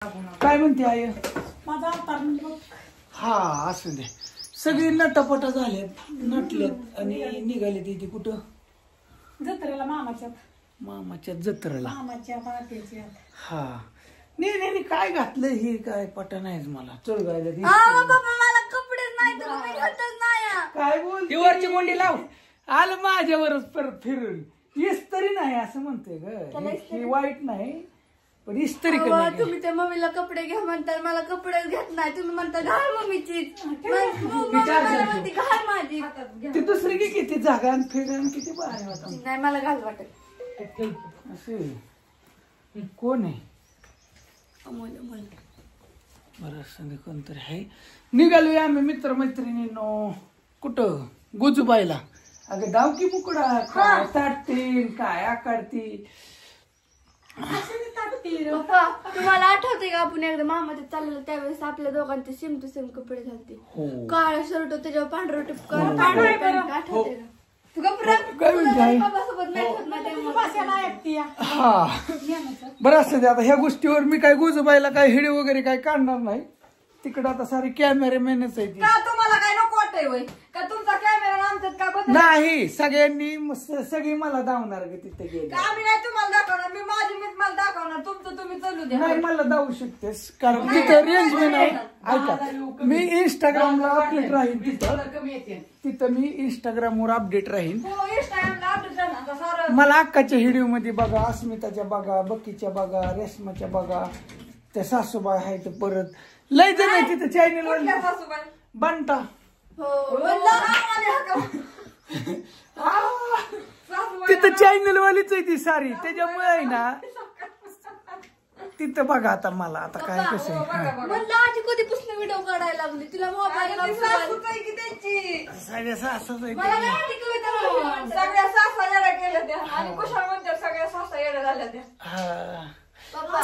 काय म्हणते आई? माझा अवतार बघ. हा असू दे. सगळी नटापटा झाल्यात, नटल्यात आणि निघाले तिथे कुठं? जत्रेला मामाच्या जत्रेला. मामाच्या बाप्याच्या. हा नाही काय घातलं हे काय पटा नाहीच मला. चल गायला मला कपडेच नाही तर मी घालतच नाही. काय बोल वरची गोंडी लाव. आलं माझ्यावरच परत फिरून. इस्तरी नाही असं म्हणते ग, ही वाईट नाही पण इस्तरी तुम्ही त्या मम्मीला कपडे घ्या म्हणता, मला कपडेच घेत नाही. तुम्ही म्हणता घाल मम्मीची, घाल माझी. ती दुसरी की किती जागा फिरण किती बाहेर होता. नाही मला घाल वाटत. असे कोण आहे? अमोल अमोल बरं सांग कोणतरी आहे. निघालोय आम्ही मित्रमैत्रिणींनो. कुठं? गुजूबाईला. अगं दाव की मुकडा काय ताटतील काय आकारती. पप्पा तुम्हाला आठवते का आपण एकदा मामाच्या चाललेलं त्यावेळेस आपल्या दोघांचे सेम टू सेम कपडे घालते. काळा शर्ट त्याच्यावर पांढरं टिपक आठवते का? तू हा बरं असं आता ह्या गोष्टीवर मी काय गुजूबाईला काय हिडी वगैरे काय काढणार नाही. तिकडं आता सारी कॅमेरामॅनच आहे ती. का तुम्हाला काय नको वाटतंय वय का तुमचा कॅमेरा आमच्यात का बदल नाही सगळ्यांनी सगळी मला धावणार ग तिथे गेले. आम्ही नाही तुम्हाला दाखवणार, मी माझी मीच मला दाखवणार. तुमचं तुम्ही चालू द्या. नाही मला धावू शकतेस कारण तिथं रेंज मी नाही. ऐका मी इंस्टाग्रामला अपडेट राहीन तिथं मी इंस्टाग्रामवर अपडेट राहीन. मला अक्काच्या व्हिडिओ मध्ये बघा, अस्मिताच्या बघा, बक्कीच्या बघा, रेशमाच्या बघा, त्या सासूबाई आहेत परत लय जण आहे तिथं चॅनल वर. बंटा तिथं चॅनल वालीच आहे ती सारी, त्याच्यामुळे आहे ना तिथं बघा. आता मला आता काय कसं आहे म्हणलं आजी कधीपासून व्हिडिओ काढायला लागली, तिला मोबाईल सगळ्या सासूच आहे सगळ्या सासा येड्या केल्या त्या आणि कुशाल म्हणतात सगळ्या सासा येड्या झाल्या त्या. हा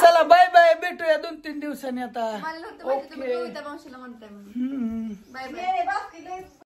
चला बाय बाय, भेटूया 2-3 दिवसांनी आता. मला नव्हतं माहिती तुम्ही कविता मावशीला म्हणताय म्हणून. Bye bye.